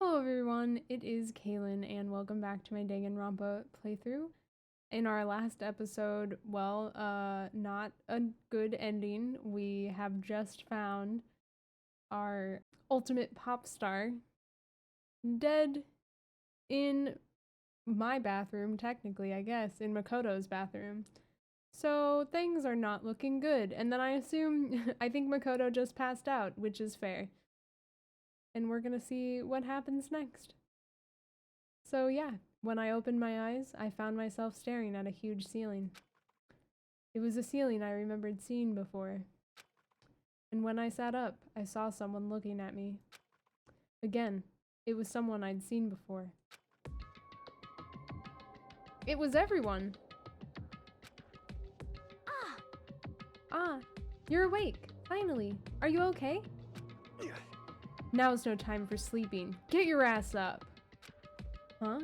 Hello everyone, it is Kaahlan and welcome back to my Danganronpa playthrough. In our last episode, not a good ending. We have just found our ultimate pop star dead in my bathroom, technically, I guess, in Makoto's bathroom. So things are not looking good, and then I think Makoto just passed out, which is fair. And we're gonna see what happens next. So yeah, when I opened my eyes, I found myself staring at a huge ceiling. It was a ceiling I remembered seeing before. And when I sat up, I saw someone looking at me. Again, it was someone I'd seen before. It was everyone! Ah, you're awake, finally. Are you okay? Now's no time for sleeping. Get your ass up! Huh?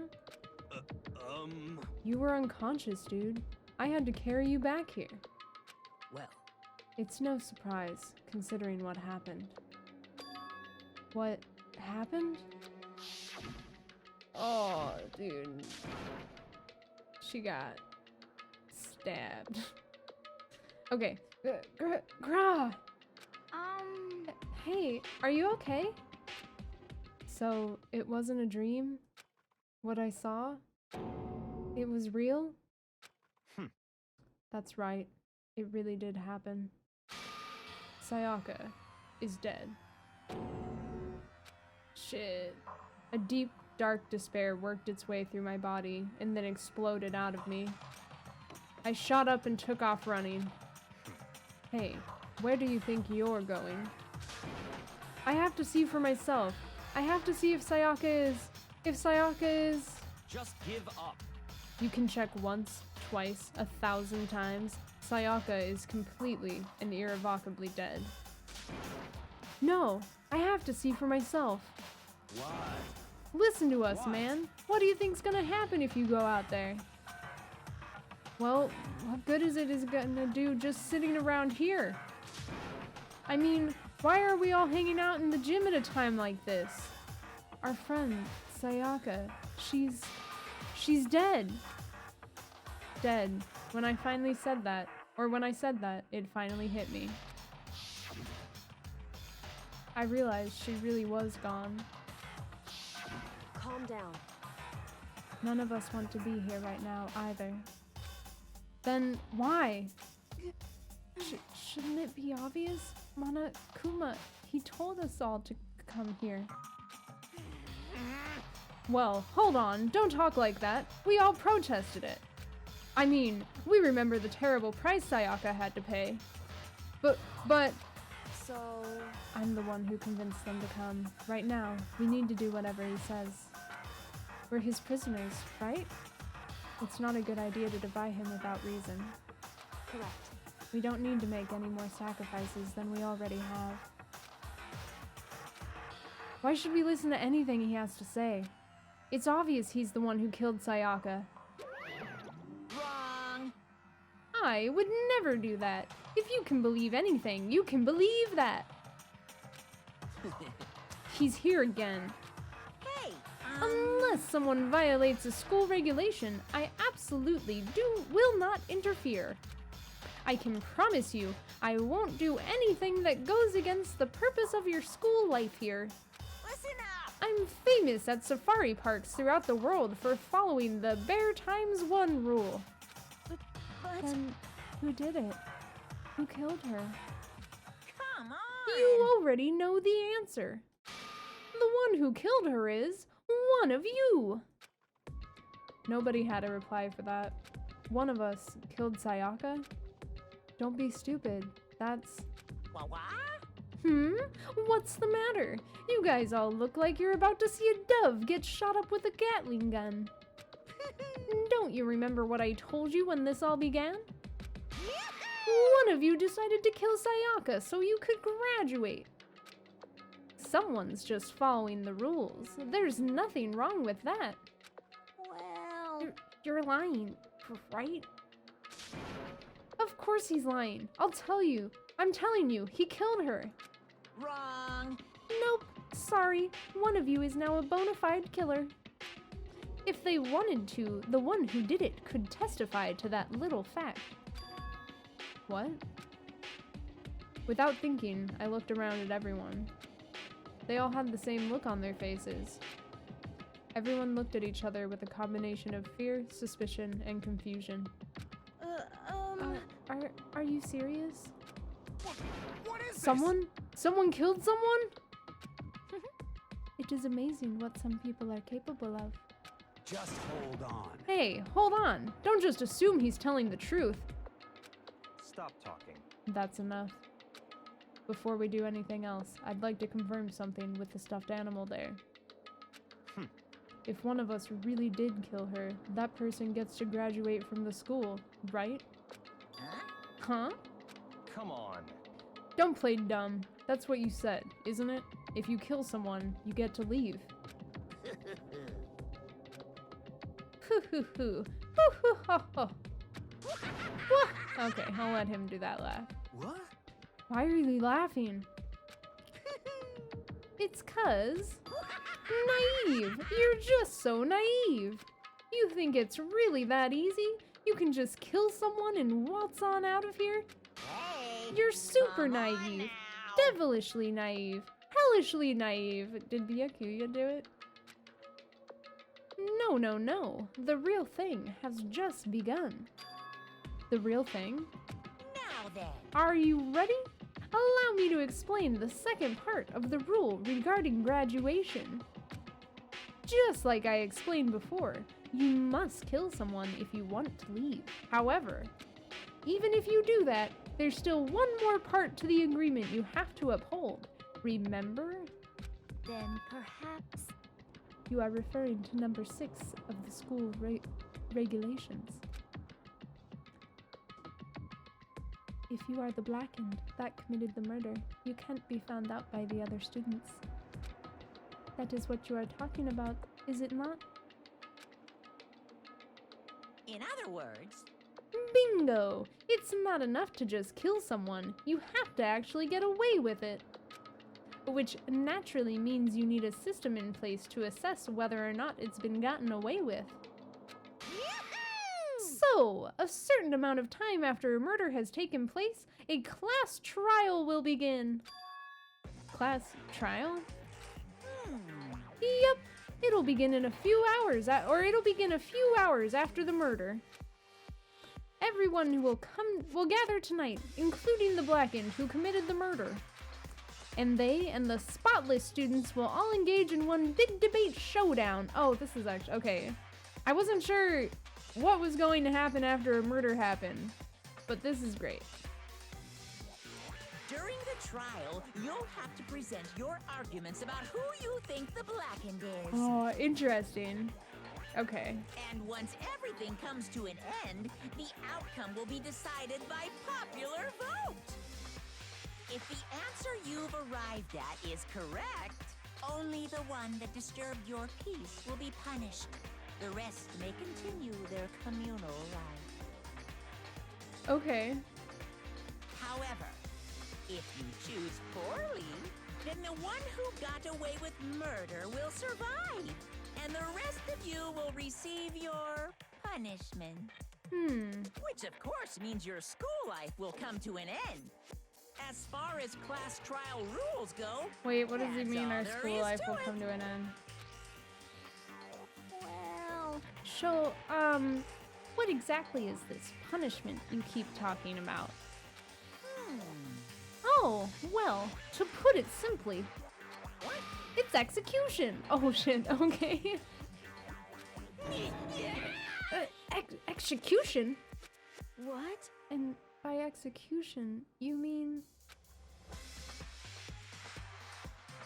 You were unconscious, dude. I had to carry you back here. Well, It's no surprise, considering what happened. What happened? Oh, dude. She got stabbed. Okay. Gra! Hey, are you okay? So, it wasn't a dream? What I saw? It was real? That's right. It really did happen. Sayaka is dead. Shit. A deep, dark despair worked its way through my body and then exploded out of me. I shot up and took off running. Hey, where do you think you're going? I have to see for myself. I have to see if Sayaka is... just give up. You can check once, twice, 1,000 times. Sayaka is completely and irrevocably dead. No, I have to see for myself. Why? Listen to us, What? man. What do you think's gonna happen if you go out there? Well, what good is it gonna do just sitting around here? I mean, why are we all hanging out in the gym at a time like this? Our friend, Sayaka, she's dead. Dead. When I finally said that, it finally hit me. I realized she really was gone. Calm down. None of us want to be here right now, either. Then why? Shouldn't it be obvious? Monokuma, he told us all to come here. Well, hold on, don't talk like that. We all protested it. I mean, we remember the terrible price Sayaka had to pay. But... So, I'm the one who convinced them to come. Right now, we need to do whatever he says. We're his prisoners, right? It's not a good idea to defy him without reason. correct. We don't need to make any more sacrifices than we already have. Why should we listen to anything he has to say? It's obvious he's the one who killed Sayaka. Wrong. I would never do that. If you can believe anything, you can believe that. He's here again. Hey, Unless someone violates a school regulation, I absolutely will not interfere. I can promise you, I won't do anything that goes against the purpose of your school life here. listen up. I'm famous at safari parks throughout the world for following the Bear Times One rule. But Then, who did it? Who killed her? come on. You already know the answer. The one who killed her is one of you. Nobody had a reply for that. One of us killed Sayaka? Don't be stupid. That's... What? What's the matter? You guys all look like you're about to see a dove get shot up with a Gatling gun. Don't you remember what I told you when this all began? One of you decided to kill Sayaka so you could graduate. Someone's just following the rules. There's nothing wrong with that. Well, You're lying, right? Of course he's lying. I'm telling you, he killed her. wrong. Nope, sorry, one of you is now a bona fide killer. If they wanted to, the one who did it could testify to that little fact. What? Without thinking, I looked around at everyone. They all had the same look on their faces. Everyone looked at each other with a combination of fear, suspicion, and confusion. Are you serious? What is Someone killed someone? It is amazing what some people are capable of. Just hold on. Hey, hold on. Don't just assume he's telling the truth. Stop talking. That's enough. Before we do anything else, I'd like to confirm something with the stuffed animal there. If one of us really did kill her, that person gets to graduate from the school, right? Huh? Come on. Don't play dumb. That's what you said, isn't it? If you kill someone, you get to leave. Hoo hoo hoo. Hoo hoo ho ho. Okay, I'll let him do that laugh. What? Why are you laughing? It's 'cause... naive! You're just so naive! You think it's really that easy? You can just kill someone and waltz on out of here? Hey, You're super come on naive. now. Devilishly naive. Hellishly naive. Did the Yakuya do it? No, no, no. The real thing has just begun. The real thing? Now then. Are you ready? Allow me to explain the second part of the rule regarding graduation. Just like I explained before, you must kill someone if you want to leave. However, even if you do that, there's still one more part to the agreement you have to uphold. Remember? Then perhaps. You are referring to number 6 of the school regulations. If you are the blackened that committed the murder, you can't be found out by the other students. That is what you are talking about, is it not? In other words, Bingo! It's not enough to just kill someone, you have to actually get away with it. Which naturally means you need a system in place to assess whether or not it's been gotten away with. So, a certain amount of time after a murder has taken place, a class trial will begin. Class trial? Yep, it'll begin in a few hours, it'll begin a few hours after the murder. Everyone who will gather tonight, including the blackened who committed the murder. And they and the spotless students will all engage in one big debate showdown. Oh, this is actually, okay. I wasn't sure what was going to happen after a murder happened, but this is great. during the trial, you'll have to present your arguments about who you think the blackened is. Oh, interesting. Okay. And once everything comes to an end, the outcome will be decided by popular vote. If the answer you've arrived at is correct, only the one that disturbed your peace will be punished. The rest may continue their communal life. Okay. However, if you choose poorly, then the one who got away with murder will survive, and the rest of you will receive your punishment. Which of course means your school life will come to an end. As far as class trial rules go, Wait, what does he that's mean all our there school is life to will it. come to an end? Well, So, what exactly is this punishment you keep talking about? Oh, well, to put it simply, it's execution. Oh shit, okay. Execution? What? And by execution, you mean...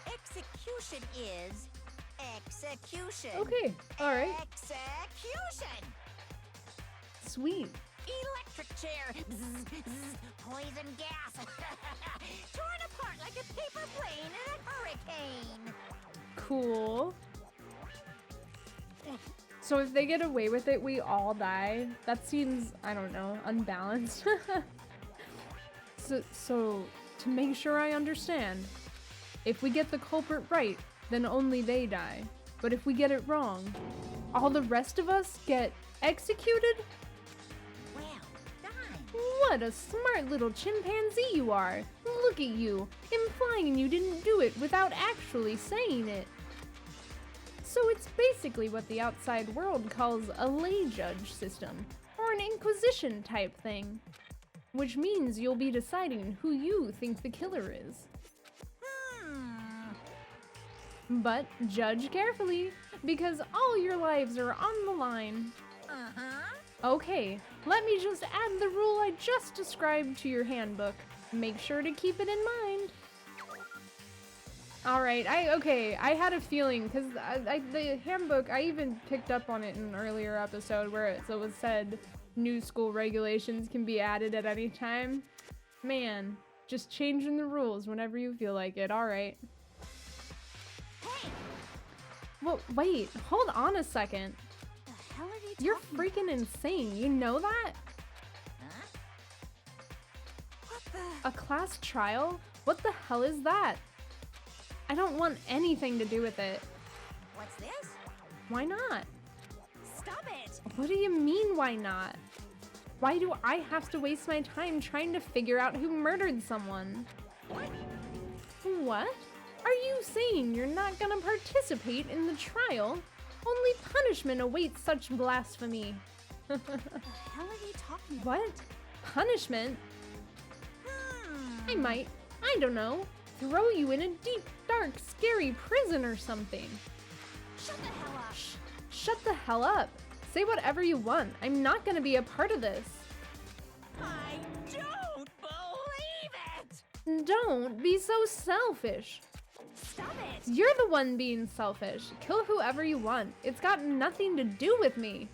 execution is execution. Okay, alright, Execution. sweet. Electric chair. Bzz, bzz, poison gas. Torn apart like a paper plane in a hurricane. Cool. So if they get away with it, we all die? That seems, I don't know, unbalanced. So to make sure I understand, If we get the culprit right, then only they die. But if we get it wrong, all the rest of us get executed? Well done. What a smart little chimpanzee you are! Look at you, implying you didn't do it without actually saying it. So it's basically what the outside world calls a lay judge system, or an inquisition type thing. Which means you'll be deciding who you think the killer is. But judge carefully, because all your lives are on the line. Okay, let me just add the rule I just described to your handbook. Make sure to keep it in mind. Alright, I had a feeling, because the handbook, I even picked up on it in an earlier episode where it was said new school regulations can be added at any time. Man, just changing the rules whenever you feel like it, alright. Hey, Well, wait, hold on a second. The hell are you You're talking freaking insane, you know that? huh? What the? A class trial? What the hell is that? I don't want anything to do with it. What's this? Why not? Stop it! What do you mean, why not? Why do I have to waste my time trying to figure out who murdered someone? What? Are you saying you're not gonna participate in the trial? Only punishment awaits such blasphemy. The hell are you talking about? What? Punishment? I might, I don't know, throw you in a deep, dark, scary prison or something. Shut the hell up! Shut the hell up. Say whatever you want. I'm not gonna be a part of this. I don't believe it! Don't be so selfish. Stop it! You're the one being selfish. Kill whoever you want. It's got nothing to do with me.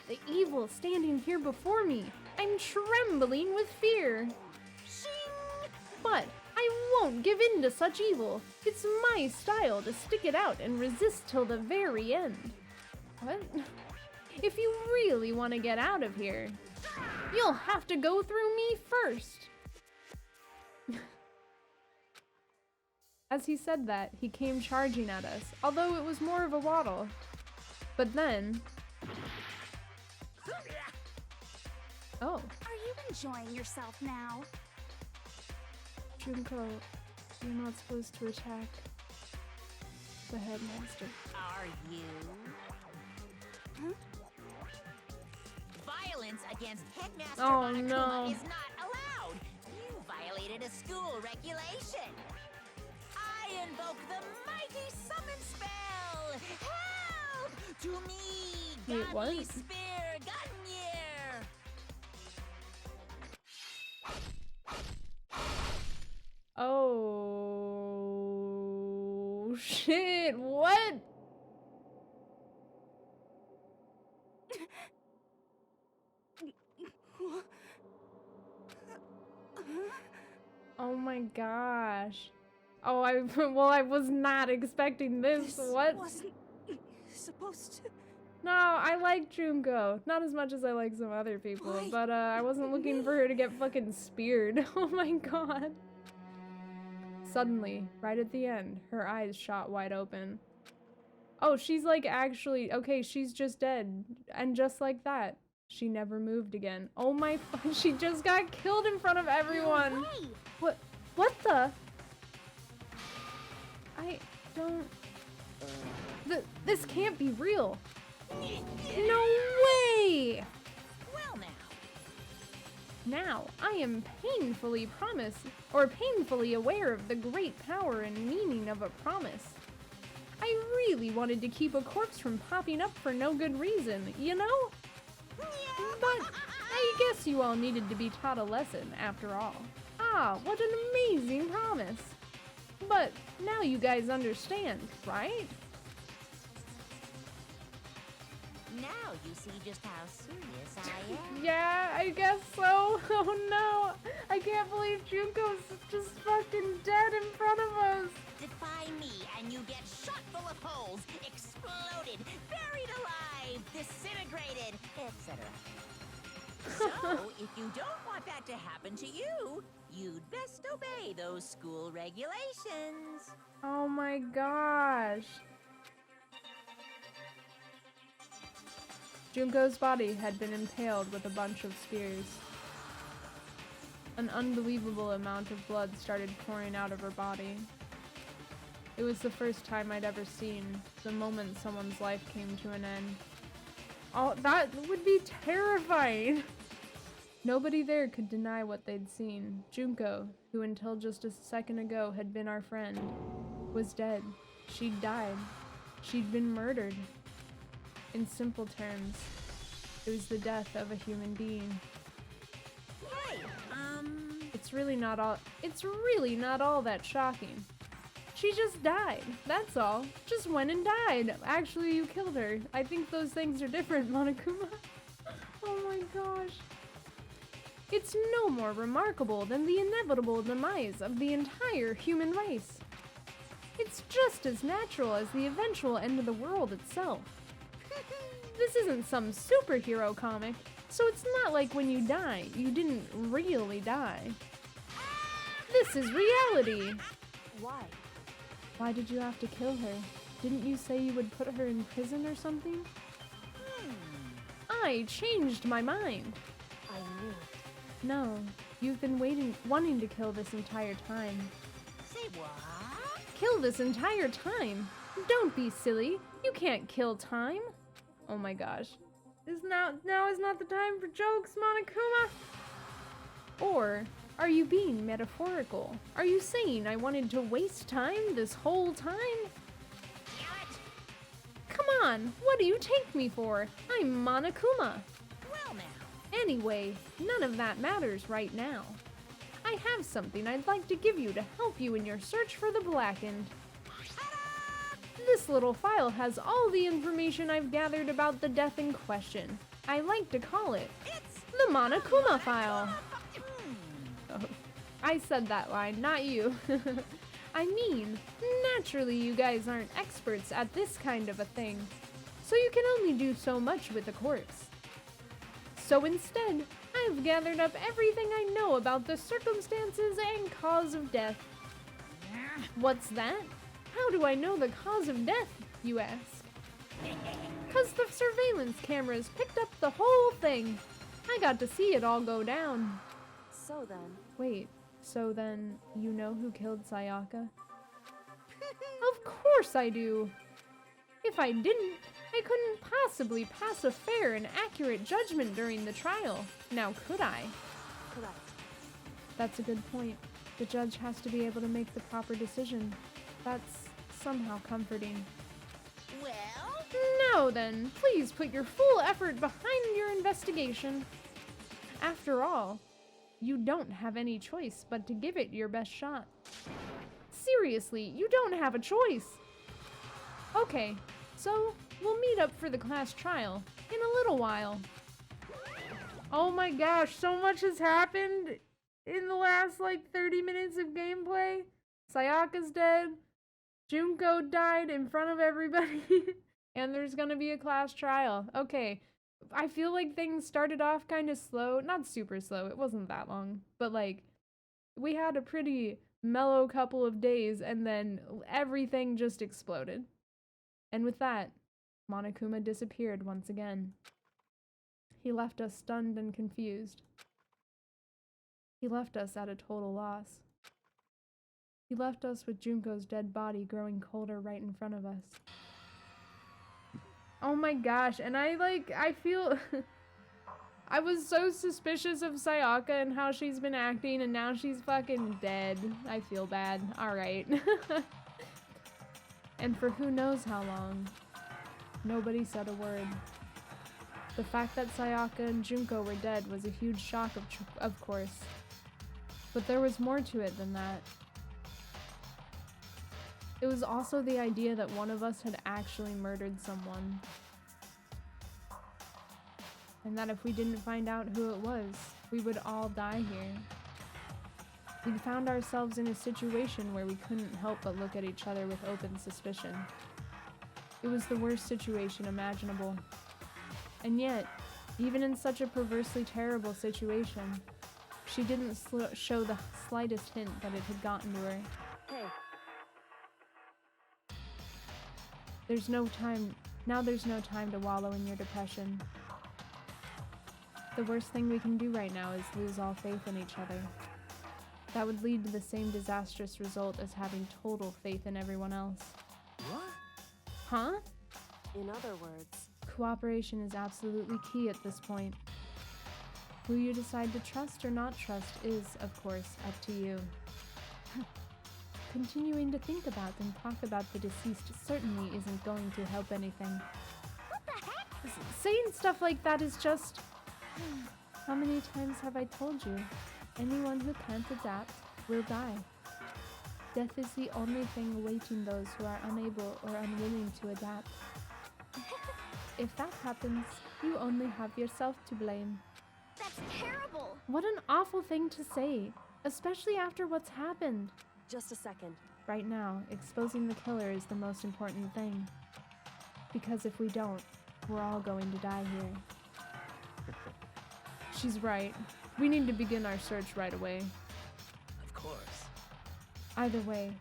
The evil standing here before me. I'm trembling with fear. Shing! But I won't give in to such evil. It's my style to stick it out and resist till the very end. What? If you really want to get out of here, you'll have to go through me first. As he said that, he came charging at us, although it was more of a waddle. But then... Oh, Are you enjoying yourself now? Junko, you're not supposed to attack the headmaster. Are you? Huh? Violence against Headmaster Oh, Monokuma no. is not allowed. You violated a school regulation. I invoke the mighty summon spell. Help! To me, Wait, what? godly spear, Gunyear. Oh, shit, what? Oh my gosh. Oh, I was not expecting this. What? Wasn't supposed to. No, I like Junko. Not as much as I like some other people, Why? but I wasn't looking for her to get fucking speared. Oh my god. Suddenly, right at the end, her eyes shot wide open. Oh, she's like actually, okay, she's just dead. And just like that, she never moved again. Oh my, she just got killed in front of everyone. Hey! What the? I don't... This can't be real. No way! Well now. Now, I am painfully painfully aware of the great power and meaning of a promise. I really wanted to keep a corpse from popping up for no good reason, you know? But I guess you all needed to be taught a lesson after all. Ah, what an amazing promise. But now you guys understand, right? Now you see just how serious I am. Yeah, I guess so. Oh no, I can't believe Junko's just fucking dead in front of us. Defy me and you get shot full of holes, exploded, buried alive, disintegrated, etc. So, if you don't want that to happen to you, you'd best obey those school regulations. Oh my gosh. Junko's body had been impaled with a bunch of spears. An unbelievable amount of blood started pouring out of her body. It was the first time I'd ever seen the moment someone's life came to an end. Oh, that would be terrifying! Nobody there could deny what they'd seen. Junko, who until just a second ago had been our friend, was dead. She'd died. She'd been murdered. In simple terms, it was the death of a human being. Hey, It's really not all that shocking. She just died, that's all. Just went and died. Actually, you killed her. I think those things are different, Monokuma. Oh my gosh. It's no more remarkable than the inevitable demise of the entire human race. It's just as natural as the eventual end of the world itself. This isn't some superhero comic, so it's not like when you die, you didn't really die. This is reality! Why? Why did you have to kill her? Didn't you say you would put her in prison or something? I changed my mind. I knew. No, you've been wanting to kill this entire time. say what? Kill this entire time? Don't be silly. You can't kill time. Oh my gosh. Now is not the time for jokes, Monokuma? Or are you being metaphorical? Are you saying I wanted to waste time this whole time? Damn it! Come on, what do you take me for? I'm Monokuma. Well now. Anyway, none of that matters right now. I have something I'd like to give you to help you in your search for the Blackened. This little file has all the information I've gathered about the death in question. I like to call it It's the Monokuma file. Oh, I said that line, not you. I mean, naturally you guys aren't experts at this kind of a thing, so you can only do so much with a corpse. So instead, I've gathered up everything I know about the circumstances and cause of death. What's that? How do I know the cause of death, you ask? 'Cause the surveillance cameras picked up the whole thing. I got to see it all go down. So then, Wait, so then you know who killed Sayaka? Of course I do! If I didn't, I couldn't possibly pass a fair and accurate judgment during the trial. Now could I? correct. That's a good point. The judge has to be able to make the proper decision. That's somehow comforting. well. Now then, please put your full effort behind your investigation. After all, you don't have any choice but to give it your best shot. Seriously, you don't have a choice. Okay, so we'll meet up for the class trial in a little while. Oh my gosh, so much has happened in the last 30 minutes of gameplay. Sayaka's dead. Junko died in front of everybody. And there's gonna be a class trial. Okay, I feel like things started off kind of slow. Not super slow, it wasn't that long. But we had a pretty mellow couple of days and then everything just exploded. And with that, Monokuma disappeared once again. He left us stunned and confused. He left us at a total loss. He left us with Junko's dead body growing colder right in front of us. Oh my gosh, and I feel... I was so suspicious of Sayaka and how she's been acting, and now she's fucking dead. I feel bad. Alright. And for who knows how long, nobody said a word. The fact that Sayaka and Junko were dead was a huge shock, of course. But there was more to it than that. It was also the idea that one of us had actually murdered someone. And that if we didn't find out who it was, we would all die here. We found ourselves in a situation where we couldn't help but look at each other with open suspicion. It was the worst situation imaginable. And yet, Even in such a perversely terrible situation, she didn't show the slightest hint that it had gotten to her. Hey, There's no time to wallow in your depression. The worst thing we can do right now is lose all faith in each other. That would lead to the same disastrous result as having total faith in everyone else. What? Huh? in other words, Cooperation is absolutely key at this point. Who you decide to trust or not trust is, of course, up to you. Continuing to think about and talk about the deceased certainly isn't going to help anything. What the heck? Saying stuff like that is just... How many times have I told you? Anyone who can't adapt will die. Death is the only thing awaiting those who are unable or unwilling to adapt. If that happens, you only have yourself to blame. That's terrible! What an awful thing to say, especially after what's happened. just a second. Right now, exposing the killer is the most important thing. Because if we don't, we're all going to die here. She's right. We need to begin our search right away. Of course. Either way,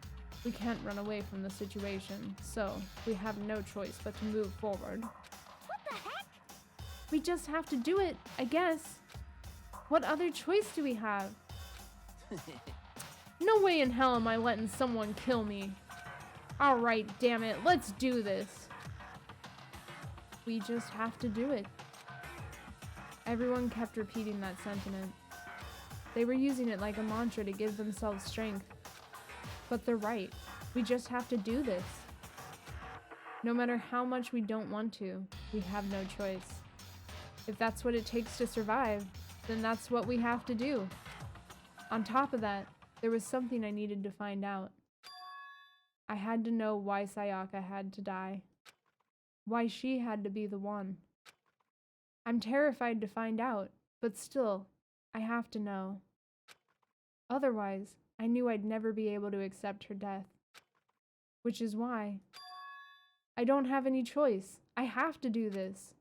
we can't run away from the situation, so we have no choice but to move forward. What the heck? We just have to do it, I guess. What other choice do we have? No way in hell am I letting someone kill me. Alright, damn it, let's do this. We just have to do it. Everyone kept repeating that sentiment. They were using it like a mantra to give themselves strength. But they're right. We just have to do this. No matter how much we don't want to, we have no choice. If that's what it takes to survive, then that's what we have to do. On top of that, there was something I needed to find out. I had to know why Sayaka had to die. Why she had to be the one. I'm terrified to find out, but still, I have to know. Otherwise, I knew I'd never be able to accept her death. Which is why I don't have any choice. I have to do this.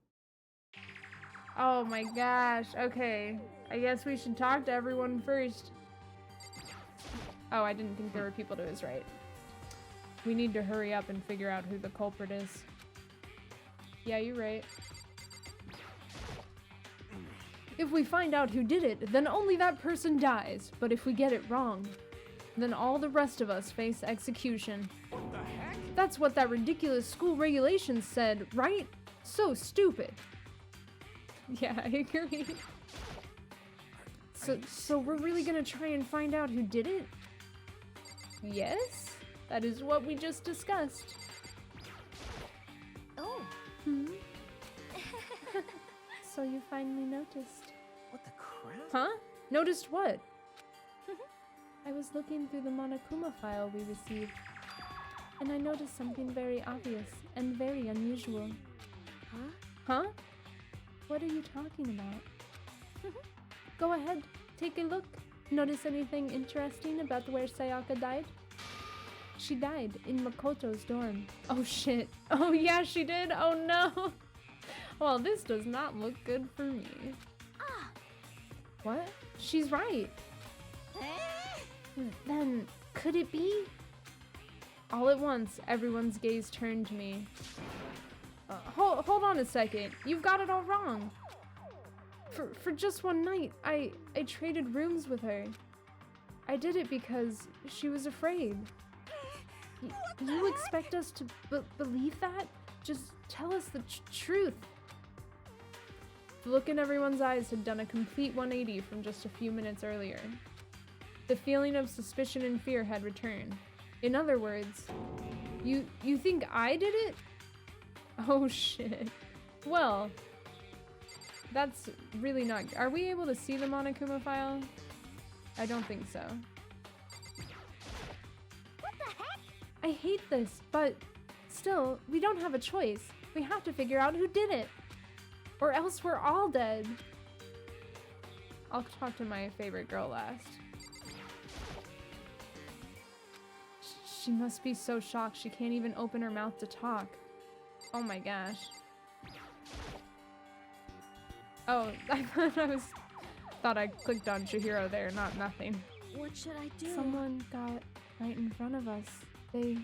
Oh my gosh, okay. I guess we should talk to everyone first. Oh, I didn't think there were people to his right. We need to hurry up and figure out who the culprit is. Yeah, you're right. If we find out who did it, then only that person dies. But if we get it wrong, then all the rest of us face execution. What the heck? That's what that ridiculous school regulation said, right? So stupid. Yeah, I agree. So we're really gonna try and find out who did it? Yes, that is what we just discussed. Oh, Hmm? So you finally noticed. What the crap? Huh? Noticed what? I was looking through the Monokuma file we received, and I noticed something very obvious and very unusual. Huh? Huh? What are you talking about? Go ahead, take a look. Notice anything interesting about where Sayaka died? She died in Makoto's dorm. Oh shit. Oh yeah, she did? Oh no. Well, this does not look good for me. ah, What? She's right. Then, could it be? All at once, everyone's gaze turned to me. Hold on a second. You've got it all wrong. For just one night, I traded rooms with her. I did it because she was afraid. You expect us to believe that? Just tell us the truth. The look in everyone's eyes had done a complete 180 from just a few minutes earlier. The feeling of suspicion and fear had returned. In other words, you think I did it? Oh shit. Well, that's really not... Are we able to see the Monokuma file? I don't think so. what the heck? I hate this, but still, we don't have a choice. We have to figure out who did it. Or else we're all dead. I'll talk to my favorite girl last. She must be so shocked she can't even open her mouth to talk. Oh my gosh. Oh, thought I clicked on Chihiro there, not nothing. What should I do? Someone got right in front of us. They...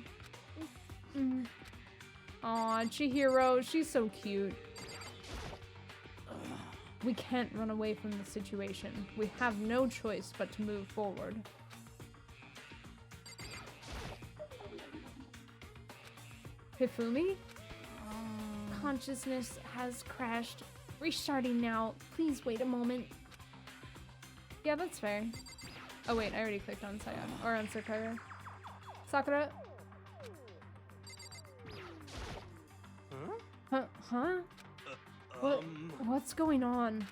Aw, Chihiro, she's so cute. We can't run away from the situation. We have no choice but to move forward. Hifumi? Consciousness has crashed. Restarting now. Please wait a moment. Yeah, that's fair. Oh wait, I already clicked on Saya. Or on Sakura. Sakura? Huh? What's going on?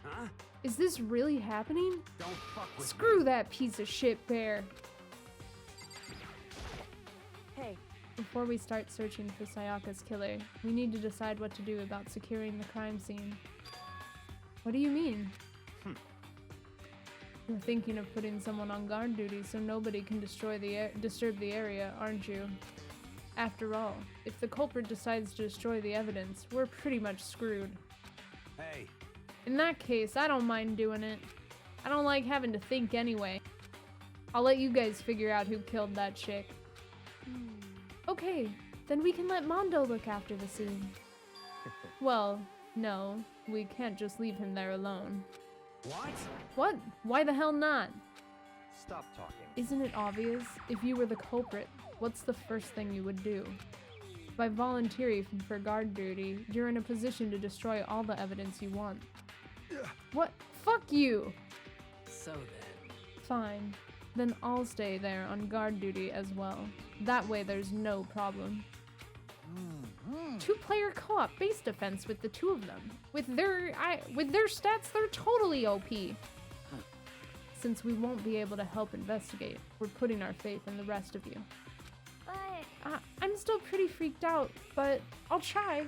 Huh? Is this really happening? Don't fuck with Screw that piece of shit bear. Hey, Before we start searching for Sayaka's killer, we need to decide what to do about securing the crime scene. What do you mean? You're thinking of putting someone on guard duty so nobody can disturb the area, aren't you? After all, if the culprit decides to destroy the evidence, we're pretty much screwed. Hey, In that case, I don't mind doing it. I don't like having to think anyway. I'll let you guys figure out who killed that chick. Okay, then we can let Mondo look after the scene. Well, no, we can't just leave him there alone. what? What? Why the hell not? Stop talking. Isn't it obvious? If you were the culprit, what's the first thing you would do? By volunteering for guard duty, you're in a position to destroy all the evidence you want. What? Fuck you! So then. Fine. Then I'll stay there on guard duty as well. That way there's no problem. Two-player co-op base defense with the two of them. With their stats, they're totally OP. Since we won't be able to help investigate, we're putting our faith in the rest of you. but I'm still pretty freaked out, but I'll try.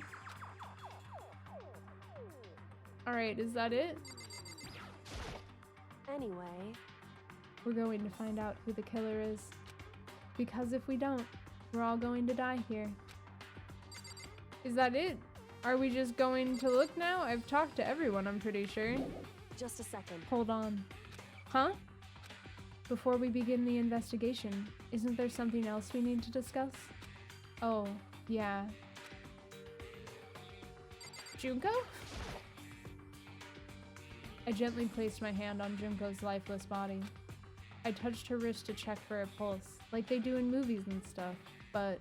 Alright, is that it? anyway, We're going to find out who the killer is. Because if we don't, we're all going to die here. Is that it? Are we just going to look now? I've talked to everyone, I'm pretty sure. just a second. Hold on. Huh? Before we begin the investigation, isn't there something else we need to discuss? Oh, yeah. Junko? I gently placed my hand on Junko's lifeless body. I touched her wrist to check for a pulse, like they do in movies and stuff, but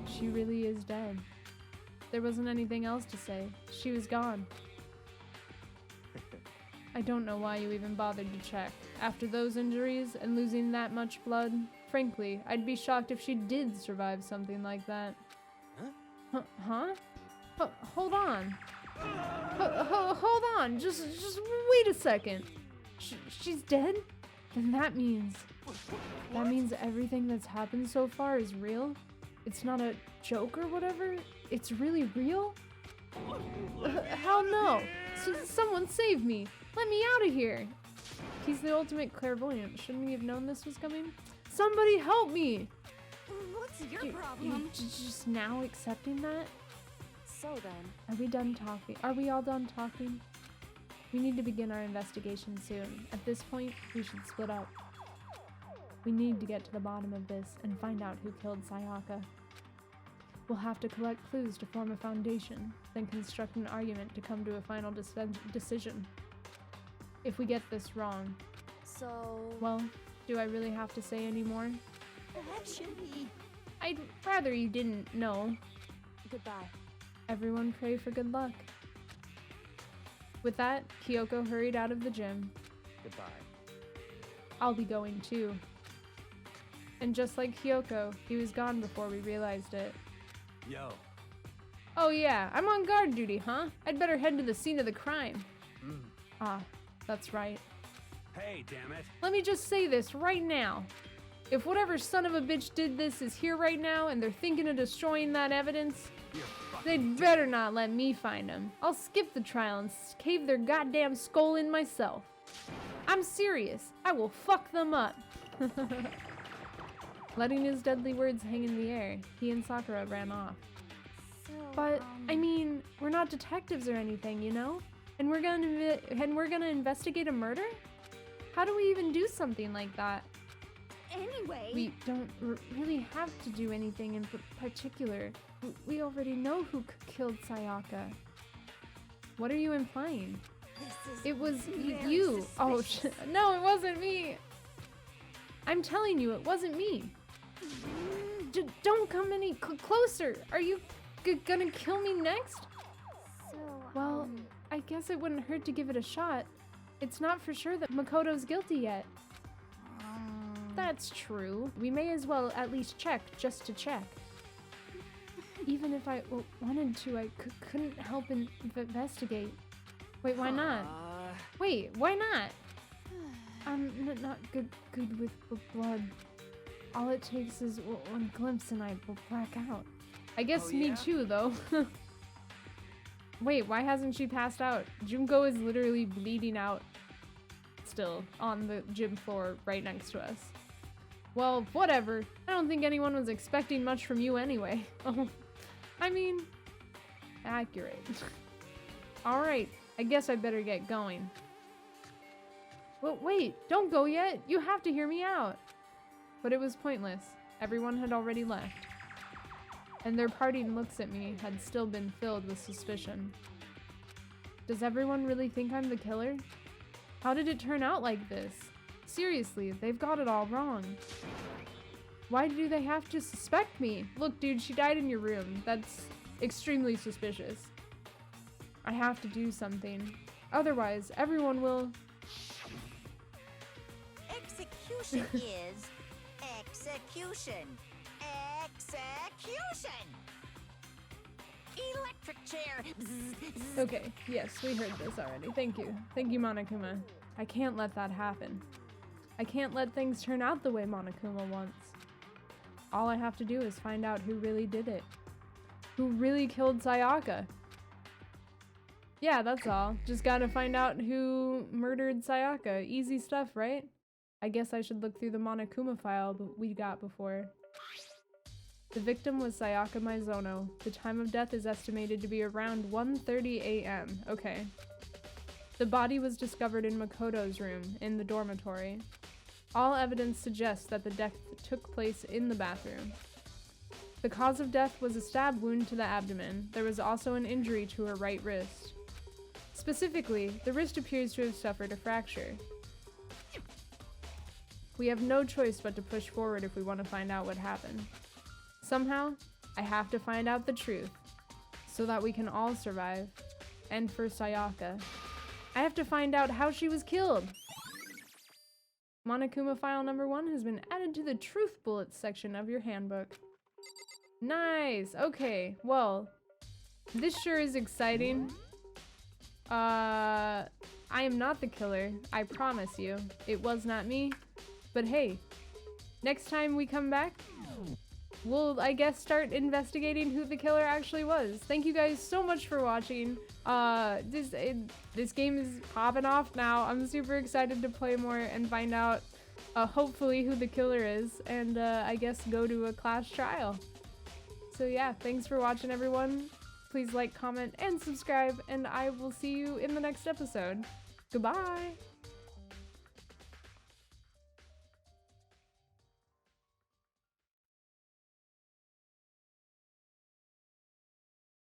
she really is dead. There wasn't anything else to say. She was gone. I don't know why you even bothered to check. After those injuries and losing that much blood, frankly, I'd be shocked if she did survive something like that. Huh? Hold on. Hold on. Just wait a second. She's dead? Then that means everything that's happened so far is real? It's not a joke or whatever? It's really real? Hell no! Someone save me! Let me out of here! He's the ultimate clairvoyant. Shouldn't he have known this was coming? Somebody help me! What's your You problem? just now accepting that? So then, Are we done talking? Are we all done talking? We need to begin our investigation soon. At this point, we should split up. We need to get to the bottom of this and find out who killed Sayaka. We'll have to collect clues to form a foundation, then construct an argument to come to a final decision. If we get this wrong, so well, do I really have to say any more? actually, I'd rather you didn't know. goodbye. Everyone pray for good luck. With that, Kyoko hurried out of the gym. Goodbye. I'll be going too. And just like Kyoko, he was gone before we realized it. Yo. Oh yeah, I'm on guard duty, huh? I'd better head to the scene of the crime. Ah, that's right. Hey, damn it. Let me just say this right now. If whatever son of a bitch did this is here right now and they're thinking of destroying that evidence, You're fucking they'd better not let me find them. I'll skip the trial and cave their goddamn skull in myself. I'm serious. I will fuck them up. Letting his deadly words hang in the air, he and Sakura ran off. So But, I mean, we're not detectives or anything, you know? And we're gonna investigate a murder? How do we even do something like that? Anyway, We don't really have to do anything in particular. We already know who killed Sayaka. What are you implying? this is It was very you. Oh, suspicious. no, it wasn't me. I'm telling you, it wasn't me. Don't come any closer. Are you gonna kill me next? So, Well, I guess it wouldn't hurt to give it a shot. It's not for sure that Makoto's guilty yet. That's true. We may as well at least check, just to check. Even if I wanted to, I couldn't help investigate. Wait, why not? Wait, why not? I'm not good with blood. All it takes is one glimpse and I will black out. I guess me too, though. Wait, why hasn't she passed out? Junko is literally bleeding out still on the gym floor right next to us. Well, whatever. I don't think anyone was expecting much from you anyway. I mean, accurate. Alright, I guess I better get going. Well, wait, don't go yet. You have to hear me out. But it was pointless. Everyone had already left. And their parting looks at me had still been filled with suspicion. Does everyone really think I'm the killer? How did it turn out like this? Seriously, they've got it all wrong. Why do they have to suspect me? Look, dude, she died in your room. That's extremely suspicious. I have to do something. Otherwise, everyone will... Execution is execution. Execution! Electric chair. Bzz, bzz. Okay, yes, we heard this already. Thank you. Thank you, Monokuma. I can't let that happen. I can't let things turn out the way Monokuma wants. All I have to do is find out who really did it. Who really killed Sayaka. Yeah, that's all. Just gotta find out who murdered Sayaka. Easy stuff, right? I guess I should look through the Monokuma file we got before. The victim was Sayaka Maizono. The time of death is estimated to be around 1:30 a.m. Okay. The body was discovered in Makoto's room, in the dormitory. All evidence suggests that the death took place in the bathroom. The cause of death was a stab wound to the abdomen. There was also an injury to her right wrist. Specifically, the wrist appears to have suffered a fracture. We have no choice but to push forward if we want to find out what happened. Somehow, I have to find out the truth, so that we can all survive. And for Sayaka, I have to find out how she was killed. Monokuma file number 1 has been added to the truth bullets section of your handbook. Nice, okay, well, this sure is exciting. I am not the killer, I promise you. It was not me. But hey, next time we come back, we'll, I guess, start investigating who the killer actually was. Thank you guys so much for watching. This game is popping off now. I'm super excited to play more and find out, hopefully, who the killer is, and I guess go to a class trial. So yeah, thanks for watching, everyone. Please like, comment, and subscribe, and I will see you in the next episode. Goodbye!